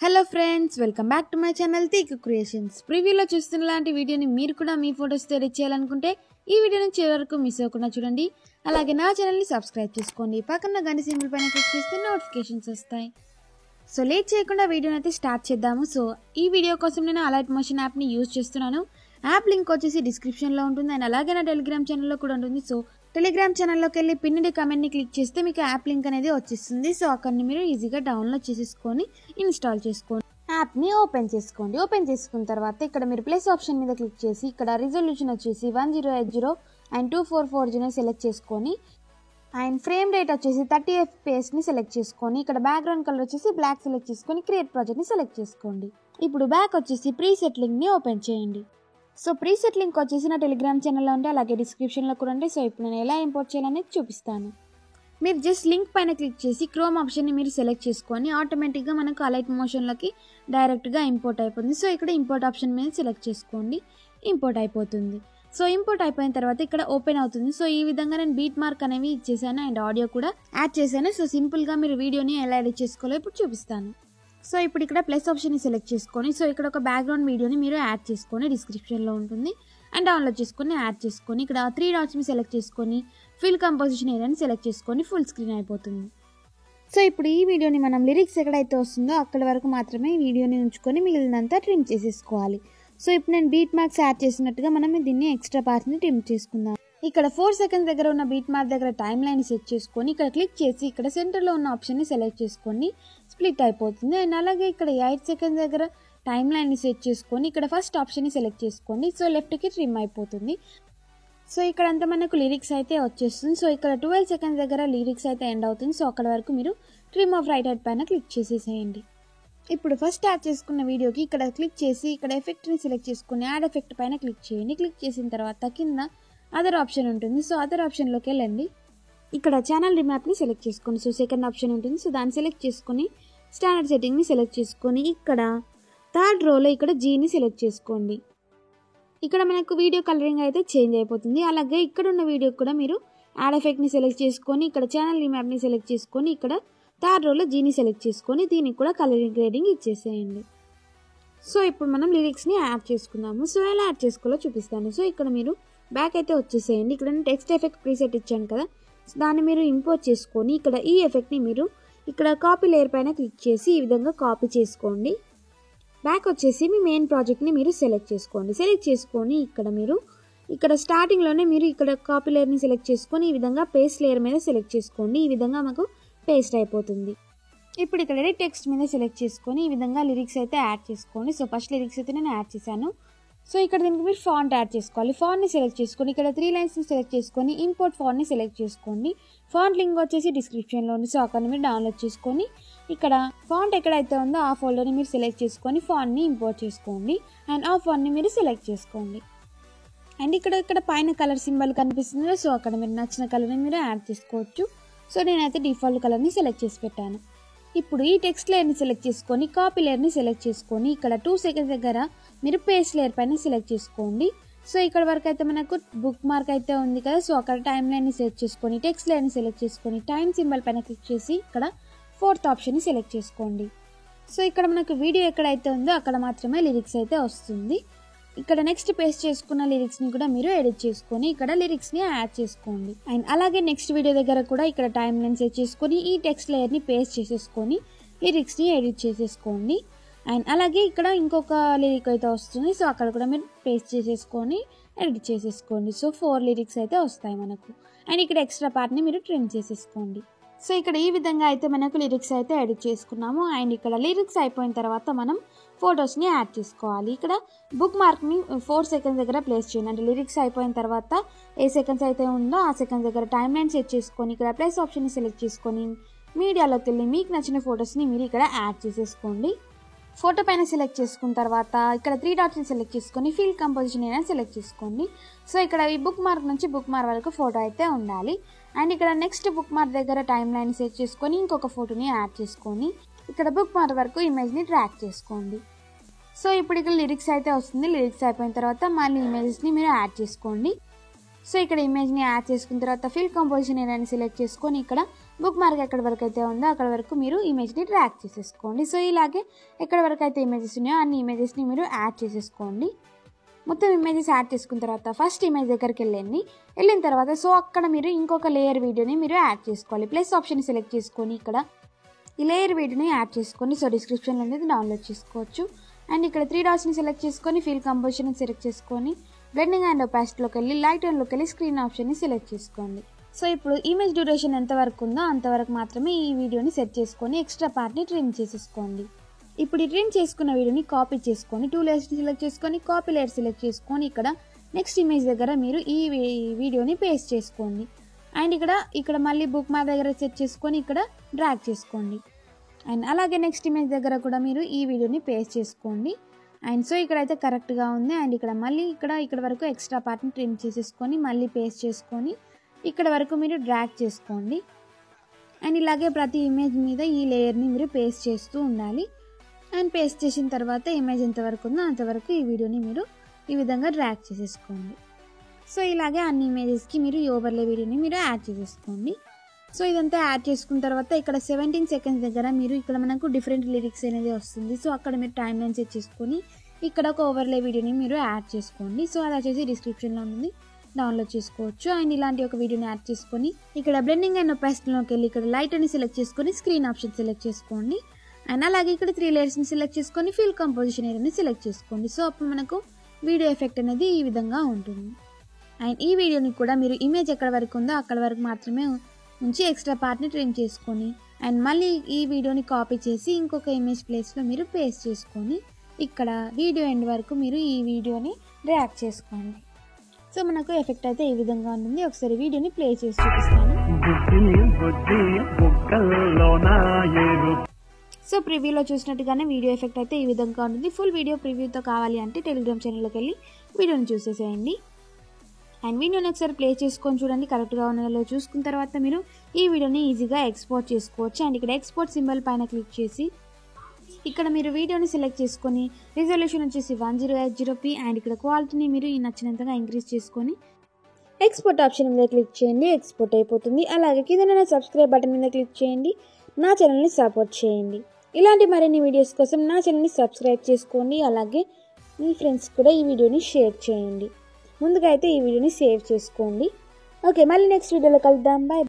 Hello friends, welcome back to my channel Teeku creations. ప్రివ్యూలో చూస్తున్న లాంటి వీడియోని మీరు కూడా మీ ఫొటోస్తో ఎడిట్ చేయాలనుకుంటే ఈ వీడియోని చివరి వరకు మిస్ అవ్వకుండా చూడండి. అలాగే నా ఛానల్ని సబ్స్క్రైబ్ చేసుకోండి. పక్కన గంట సింబల్ పైన క్లిక్ చేస్తే నోటిఫికేషన్స్ వస్తాయి. సో లేట్ చేయకుండా వీడియోని అయితే స్టార్ట్ చేద్దాము. సో ఈ వీడియో కోసం నేను అలైట్ మోషన్ యాప్ని యూజ్ చేస్తున్నాను. యాప్ లింక్ వచ్చేసి డిస్క్రిప్షన్లో ఉంటుంది అండ్ అలాగే నా టెలిగ్రామ్ ఛానల్లో కూడా ఉంటుంది. సో టెలిగ్రామ్ ఛానల్లోకి వెళ్ళి పిన్నిడి కమెంట్ని క్లిక్ చేస్తే మీకు యాప్ లింక్ అనేది వచ్చేస్తుంది. సో అక్కడిని మీరు ఈజీగా డౌన్లోడ్ చేసేసుకొని ఇన్స్టాల్ చేసుకోండి. యాప్ని ఓపెన్ చేసుకోండి. ఓపెన్ చేసుకున్న తర్వాత ఇక్కడ మీరు ప్లస్ ఆప్షన్ మీద క్లిక్ చేసి ఇక్కడ రిజల్యూషన్ వచ్చేసి 1080 అండ్ 2440 సెలెక్ట్ చేసుకొని అండ్ ఫ్రేమ్ రేట్ వచ్చేసి 30 FPS సెలెక్ట్ చేసుకొని ఇక్కడ బ్యాక్గ్రౌండ్ కలర్ వచ్చేసి బ్లాక్ సెలెక్ట్ చేసుకొని క్రియేట్ ప్రాజెక్ట్ని సెలెక్ట్ చేసుకోండి. ఇప్పుడు బ్యాక్ వచ్చేసి ప్రీసెట్ లింక్ని ఓపెన్ చేయండి. సో ప్రీసెట్ లింక్ వచ్చేసి నా టెలిగ్రామ్ ఛానల్లో ఉంటే అలాగే డిస్క్రిప్షన్లో కూడా ఉంటే. సో ఇప్పుడు నేను ఎలా ఇంపోర్ట్ చేయాలనేది చూపిస్తాను. మీరు జస్ట్ లింక్ పైన క్లిక్ చేసి క్రోమ్ ఆప్షన్ని మీరు సెలెక్ట్ చేసుకొని ఆటోమేటిక్గా మనకు అలైట్ మోషన్లోకి డైరెక్ట్గా ఇంపోర్ట్ అయిపోతుంది. సో ఇక్కడ ఇంపోర్ట్ ఆప్షన్ మీద సెలెక్ట్ చేసుకోండి, ఇంపోర్ట్ అయిపోతుంది. సో ఇంపోర్ట్ అయిపోయిన తర్వాత ఇక్కడ ఓపెన్ అవుతుంది. సో ఈ విధంగా నేను బీట్ మార్క్ అనేవి ఇచ్చేసాను అండ్ ఆడియో కూడా యాడ్ చేశాను. సో సింపుల్గా మీరు వీడియోని ఎలా ఎడిట్ చేసుకోవాలో ఇప్పుడు చూపిస్తాను. సో ఇప్పుడు ఇక్కడ ప్లస్ ఆప్షన్ని సెలెక్ట్ చేసుకొని సో ఇక్కడ ఒక బ్యాక్గ్రౌండ్ వీడియోని మీరు యాడ్ చేసుకొని డిస్క్రిప్షన్లో ఉంటుంది అండ్ డౌన్లోడ్ చేసుకొని యాడ్ చేసుకొని ఇక్కడ 3 డాట్స్ని సెలెక్ట్ చేసుకొని ఫిల్ కంపోజిషన్ ఏరియాని సెలెక్ట్ చేసుకొని ఫుల్ స్క్రీన్ అయిపోతుంది. సో ఇప్పుడు ఈ వీడియోని మనం లిరిక్స్ ఎక్కడైతే వస్తుందో అక్కడ వరకు మాత్రమే ఈ వీడియోని ఉంచుకొని మిగిలినంతా ట్రిమ్ చేసేసుకోవాలి. సో ఇప్పుడు నేను బీట్ మార్క్స్ యాడ్ చేసినట్టుగా మనం దీన్ని ఎక్స్ట్రా పార్ట్ని ట్రిమ్ చేసుకుందాం. ఇక్కడ 4 సెకండ్స్ దగ్గర ఉన్న బీట్ మార్క్ దగ్గర టైం లైన్ సెట్ చేసుకొని ఇక్కడ క్లిక్ చేసి ఇక్కడ సెంటర్లో ఉన్న ఆప్షన్ని సెలెక్ట్ చేసుకొని స్ప్లిట్ అయిపోతుంది. అండ్ అలాగే ఇక్కడ 8 సెకండ్స్ దగ్గర టైం లైన్ని సెట్ చేసుకొని ఇక్కడ ఫస్ట్ ఆప్షన్ని సెలెక్ట్ చేసుకోండి. సో లెఫ్ట్కి ట్రిమ్ అయిపోతుంది. సో ఇక్కడ అంతా మనకు లిరిక్స్ అయితే వచ్చేస్తుంది. సో ఇక్కడ 12 సెకండ్స్ దగ్గర లిరిక్స్ అయితే ఎండ్ అవుతుంది. సో అక్కడ వరకు మీరు ట్రిమ్ ఆఫ్ రైట్ హెడ్ పైన క్లిక్ చేసేసేయండి. ఇప్పుడు ఫస్ట్ యాడ్ చేసుకున్న వీడియోకి ఇక్కడ క్లిక్ చేసి ఇక్కడ ఎఫెక్ట్ని సెలెక్ట్ చేసుకొని యాడ్ ఎఫెక్ట్ పైన క్లిక్ చేయండి. క్లిక్ చేసిన తర్వాత కింద అదర్ ఆప్షన్ ఉంటుంది. సో అదర్ ఆప్షన్లోకి వెళ్ళండి. ఇక్కడ ఛానల్ రిమాప్ని సెలెక్ట్ చేసుకోండి. సో సెకండ్ ఆప్షన్ ఉంటుంది. సో దాన్ని సెలెక్ట్ చేసుకొని స్టాండర్డ్ సెట్టింగ్ని సెలెక్ట్ చేసుకొని ఇక్కడ థర్డ్ రోలో ఇక్కడ జీని సెలెక్ట్ చేసుకోండి. ఇక్కడ మనకు వీడియో కలరింగ్ అయితే చేంజ్ అయిపోతుంది. అలాగే ఇక్కడ ఉన్న వీడియో కూడా మీరు యాడ్ ఎఫెక్ట్ని సెలెక్ట్ చేసుకొని ఇక్కడ ఛానల్ రిమాప్ని సెలెక్ట్ చేసుకొని ఇక్కడ థర్డ్ రోలో జీని సెలెక్ట్ చేసుకొని దీనికి కూడా కలరింగ్ గ్రేడింగ్ ఇచ్చేసేయండి. సో ఇప్పుడు మనం లిరిక్స్ని యాడ్ చేసుకుందాము. సో ఎలా యాడ్ చేసుకోవాలో చూపిస్తాను. సో ఇక్కడ మీరు బ్యాక్ అయితే వచ్చేసేయండి. ఇక్కడ నేను టెక్స్ట్ ఎఫెక్ట్ ప్రీసెట్ ఇచ్చాను కదా, దాన్ని మీరు ఇంపోర్ట్ చేసుకొని ఇక్కడ ఈ ఎఫెక్ట్ని మీరు ఇక్కడ కాపీ లేయర్ పైన క్లిక్ చేసి ఈ విధంగా కాపీ చేసుకోండి. బ్యాక్ వచ్చేసి మీ మెయిన్ ప్రాజెక్ట్ని మీరు సెలెక్ట్ చేసుకోండి. సెలెక్ట్ చేసుకొని ఇక్కడ మీరు ఇక్కడ స్టార్టింగ్లోనే మీరు ఇక్కడ కాపీ లేయర్ని సెలెక్ట్ చేసుకొని ఈ విధంగా పేస్ట్ లేయర్ మీద సెలెక్ట్ చేసుకోండి. ఈ విధంగా మాకు పేస్ట్ అయిపోతుంది. ఇప్పుడు ఇక్కడ టెక్స్ట్ మీద సెలెక్ట్ చేసుకొని ఈ విధంగా లిరిక్స్ అయితే యాడ్ చేసుకోండి. సో ఫస్ట్ లిరిక్స్ అయితే నేను యాడ్ చేశాను. సో ఇక్కడ దీనికి మీరు ఫాంట్ యాడ్ చేసుకోవాలి. ఫాంట్ని సెలెక్ట్ చేసుకొని ఇక్కడ 3 లైన్స్ని సెలెక్ట్ చేసుకొని ఇంపోర్ట్ ఫాంట్ని సెలెక్ట్ చేసుకోండి. ఫాంట్ లింక్ వచ్చేసి డిస్క్రిప్షన్లో ఉంది. సో అక్కడ మీరు డౌన్లోడ్ చేసుకొని ఇక్కడ ఫాంట్ ఎక్కడైతే ఉందో ఆ ఫోల్డర్ని మీరు సెలెక్ట్ చేసుకొని ఫాంట్ని ఇంపోర్ట్ చేసుకోండి అండ్ ఆ ఫాంట్ని మీరు సెలెక్ట్ చేసుకోండి. అండ్ ఇక్కడ పైన కలర్ సింబల్ కనిపిస్తుంది. సో అక్కడ మీరు నచ్చిన కలర్ని మీరు యాడ్ చేసుకోవచ్చు. సో నేనైతే డిఫాల్ట్ కలర్ని సెలెక్ట్ చేసి పెట్టాను. ఇప్పుడు ఈ టెక్స్ట్ లేయర్ని సెలెక్ట్ చేసుకొని కాపీ లేయర్ని సెలెక్ట్ చేసుకొని ఇక్కడ 2 సెకండ్స్ దగ్గర మీరు పేస్ట్ లేయర్ పైన సెలెక్ట్ చేసుకోండి. సో ఇక్కడ వరకు అయితే మనకు బుక్ మార్క్ అయితే ఉంది కదా. సో అక్కడ టైం లైన్ని సెలెక్ట్ చేసుకొని టెక్స్ట్ లేయర్ని సెలెక్ట్ చేసుకొని టైం సింబల్ పైన క్లిక్ చేసి ఇక్కడ 4th ఆప్షన్ని సెలెక్ట్ చేసుకోండి. సో ఇక్కడ మనకు వీడియో ఎక్కడైతే ఉందో అక్కడ మాత్రమే లిరిక్స్ అయితే వస్తుంది. ఇక్కడ నెక్స్ట్ పేస్ట్ చేసుకున్న లిరిక్స్ని కూడా మీరు ఎడిట్ చేసుకొని ఇక్కడ లిరిక్స్ని యాడ్ చేసుకోండి. అండ్ అలాగే నెక్స్ట్ వీడియో దగ్గర కూడా ఇక్కడ టైం లైన్ సెట్ చేసుకొని ఈ టెక్స్ట్ లేయర్ని పేస్ట్ చేసేసుకొని లిరిక్స్ని ఎడిట్ చేసేసుకోండి. అండ్ అలాగే ఇక్కడ ఇంకొక లిరిక్ అయితే వస్తుంది. సో అక్కడ కూడా మీరు పేస్ట్ చేసేసుకొని ఎడిట్ చేసేసుకోండి. సో 4 లిరిక్స్ అయితే వస్తాయి మనకు. అండ్ ఇక్కడ ఎక్స్ట్రా పార్ట్ని మీరు ట్రిమ్ చేసేసుకోండి. సో ఇక్కడ ఈ విధంగా అయితే మనకు లిరిక్స్ అయితే ఎడిట్ చేసుకున్నాము. అండ్ ఇక్కడ లిరిక్స్ అయిపోయిన తర్వాత మనం ఫొటోస్ని యాడ్ చేసుకోవాలి. ఇక్కడ బుక్ మార్క్ని 4 సెకండ్స్ దగ్గర ప్లేస్ చేయండి. అంటే లిరిక్స్ అయిపోయిన తర్వాత ఏ సెకండ్స్ అయితే ఉందో ఆ సెకండ్స్ దగ్గర టైం లైన్ సెట్ చేసుకొని ఇక్కడ ప్లస్ ఆప్షన్ని సెలెక్ట్ చేసుకొని మీడియాలోకి వెళ్ళి మీకు నచ్చిన ఫొటోస్ని మీరు ఇక్కడ యాడ్ చేసేసుకోండి. ఫోటో పైన సెలెక్ట్ చేసుకున్న తర్వాత ఇక్కడ 3 డాట్స్ని సెలెక్ట్ చేసుకొని ఫిల్ కంపోజిషన్ ఏదైనా సెలెక్ట్ చేసుకోండి. సో ఇక్కడ ఈ బుక్ మార్క్ నుంచి బుక్ మార్క్ వరకు ఫోటో అయితే ఉండాలి. అండ్ ఇక్కడ నెక్స్ట్ బుక్ మార్క్ దగ్గర టైం లైన్ సెట్ చేసుకొని ఇంకొక ఫోటోని యాడ్ చేసుకొని ఇక్కడ బుక్ మార్క్ వరకు ఇమేజ్ని ట్రాక్ చేసుకోండి. సో ఇప్పుడు ఇక్కడ లిరిక్స్ అయితే వస్తుంది. లిరిక్స్ అయిపోయిన తర్వాత మళ్ళీ ఇమేజెస్ని మీరు యాడ్ చేసుకోండి. సో ఇక్కడ ఇమేజ్ని యాడ్ చేసుకున్న తర్వాత ఫిల్ కంపోజిషన్ ఏదైనా సెలెక్ట్ చేసుకొని ఇక్కడ బుక్ మార్క్ ఎక్కడి వరకు అయితే ఉందో అక్కడ వరకు మీరు ఇమేజ్ని డ్రాగ్ చేసేసుకోండి. సో ఇలాగే ఎక్కడి వరకు అయితే ఇమేజెస్ ఉన్నాయో అన్ని ఇమేజెస్ని మీరు యాడ్ చేసేసుకోండి. మొత్తం ఇమేజెస్ యాడ్ చేసుకున్న తర్వాత ఫస్ట్ ఇమేజ్ దగ్గరికి వెళ్ళిన తర్వాత సో అక్కడ మీరు ఇంకొక లేయర్ వీడియోని మీరు యాడ్ చేసుకోవాలి. ప్లస్ ఆప్షన్ సెలెక్ట్ చేసుకొని ఇక్కడ ఈ లేయర్ వీడియోని యాడ్ చేసుకొని సో డిస్క్రిప్షన్లో అనేది డౌన్లోడ్ చేసుకోవచ్చు. అండ్ ఇక్కడ 3 డాట్స్ని సెలెక్ట్ చేసుకొని ఫిల్ కంపోజిషన్ సెలెక్ట్ చేసుకొని బ్లెండింగ్ అండ్ ఒపాసిటీలోకి వెళ్ళి లైట్ అండ్లోకి వెళ్ళి స్క్రీన్ ఆప్షన్ని సెలెక్ట్ చేసుకోండి. సో ఇప్పుడు ఇమేజ్ డ్యూరేషన్ ఎంతవరకు ఉందో అంతవరకు మాత్రమే ఈ వీడియోని సెట్ చేసుకొని ఎక్స్ట్రా పార్ట్ని ట్రిమ్ చేసేసుకోండి. ఇప్పుడు ఈ ట్రిమ్ చేసుకున్న వీడియోని కాపీ చేసుకొని 2 లేయర్స్ని సెలెక్ట్ చేసుకొని కాపీ లేయర్ సెలెక్ట్ చేసుకొని ఇక్కడ నెక్స్ట్ ఇమేజ్ దగ్గర మీరు ఈ వీడియోని పేస్ట్ చేసుకోండి. అండ్ ఇక్కడ మళ్ళీ బుక్ మార్క్ దగ్గర సెట్ చేసుకొని ఇక్కడ డ్రాగ్ చేసుకోండి. అండ్ అలాగే నెక్స్ట్ ఇమేజ్ దగ్గర కూడా మీరు ఈ వీడియోని పేస్ట్ చేసుకోండి. అండ్ సో ఇక్కడైతే కరెక్ట్గా ఉంది. అండ్ ఇక్కడ మళ్ళీ ఇక్కడ వరకు ఎక్స్ట్రా పార్ట్ని ట్రిమ్ చేసేసుకొని మళ్ళీ పేస్ట్ చేసుకొని ఇక్కడ వరకు మీరు డ్రాగ్ చేసుకోండి. అండ్ ఇలాగే ప్రతి ఇమేజ్ మీద ఈ లేయర్ని మీరు పేస్ట్ చేస్తూ ఉండాలి. అండ్ పేస్ట్ చేసిన తర్వాత ఇమేజ్ ఎంతవరకు ఉందో అంతవరకు ఈ వీడియోని మీరు ఈ విధంగా డ్రాగ్ చేసేసుకోండి. సో ఇలాగే అన్ని ఇమేజెస్కి మీరు ఈ ఓవర్లే వీడియోని మీరు యాడ్ చేసేసుకోండి. సో ఇదంతా యాడ్ చేసుకున్న తర్వాత ఇక్కడ 17 సెకండ్స్ దగ్గర మీరు ఇక్కడ మనకు డిఫరెంట్ లిరిక్స్ అనేది వస్తుంది. సో అక్కడ మీరు టైం లైన్ సెట్ చేసుకొని ఇక్కడ ఒక ఓవర్లే వీడియోని మీరు యాడ్ చేసుకోండి. సో అది వచ్చేసి డిస్క్రిప్షన్లో ఉంది, డౌన్లోడ్ చేసుకోవచ్చు. అండ్ ఇలాంటి ఒక వీడియోని యాడ్ చేసుకొని ఇక్కడ బ్లెండింగ్ అండ్ ఒపాసిటీలోకి వెళ్ళి ఇక్కడ లైట్ అని సెలెక్ట్ చేసుకొని స్క్రీన్ ఆప్షన్ సెలెక్ట్ చేసుకోండి. అండ్ అలాగే ఇక్కడ 3 లేయర్స్ని సెలెక్ట్ చేసుకొని ఫిల్ కంపోజిషన్ ఏరియాని సెలెక్ట్ చేసుకోండి. సో అప్పుడు మనకు వీడియో ఎఫెక్ట్ అనేది ఈ విధంగా ఉంటుంది. అండ్ ఈ వీడియోని కూడా మీరు ఇమేజ్ ఎక్కడ వరకు ఉందో అక్కడ వరకు మాత్రమే ఉంచి ఎక్స్ట్రా పార్ట్ని ట్రిమ్ చేసుకొని అండ్ మళ్ళీ ఈ వీడియోని కాపీ చేసి ఇంకొక ఇమేజ్ ప్లేస్లో మీరు పేస్ట్ చేసుకొని ఇక్కడ వీడియో ఎండ్ వరకు మీరు ఈ వీడియోని డ్రాగ్ చేసుకోండి. సో మనకు ఎఫెక్ట్ అయితే ఈ విధంగా ఉంటుంది. ఒకసారి వీడియోని ప్లే చేసి చూపిస్తాను. సో ప్రివ్యూలో చూసినట్టుగానే వీడియో ఎఫెక్ట్ అయితే ఈ విధంగా ఉంటుంది. ఫుల్ వీడియో ప్రివ్యూతో కావాలి అంటే టెలిగ్రామ్ ఛానల్లోకి వెళ్ళి వీడియోని చూసేసేయండి. అండ్ వీడియోని ఒకసారి ప్లే చేసుకొని చూడండి, కరెక్ట్గా ఉన్నదో చూసుకున్న తర్వాత మీరు ఈ వీడియోని ఈజీగా ఎక్స్పోర్ట్ చేసుకోవచ్చు. అండ్ ఇక్కడ ఎక్స్పోర్ట్ సింబల్ పైన క్లిక్ చేసి ఇక్కడ మీరు వీడియోని సెలెక్ట్ చేసుకొని రిజల్యూషన్ వచ్చేసి 1080p అండ్ ఇక్కడ క్వాలిటీని మీరు నచ్చినంతగా ఇంక్రీజ్ చేసుకొని ఎక్స్పోర్ట్ ఆప్షన్ మీద క్లిక్ చేయండి. ఎక్స్పోర్ట్ అయిపోతుంది. అలాగే కింద సబ్స్క్రైబ్ బటన్ మీద క్లిక్ చేయండి. నా ఛానల్ని సపోర్ట్ చేయండి. ఇలాంటి మరిన్ని వీడియోస్ కోసం నా ఛానల్ని సబ్స్క్రైబ్ చేసుకోండి. అలాగే మీ ఫ్రెండ్స్ కూడా ఈ వీడియోని షేర్ చేయండి. ముందుగా అయితే ఈ వీడియోని సేవ్ చేసుకోండి. ఓకే, మళ్ళీ నెక్స్ట్ వీడియోలో కలుద్దాం. బాయ్.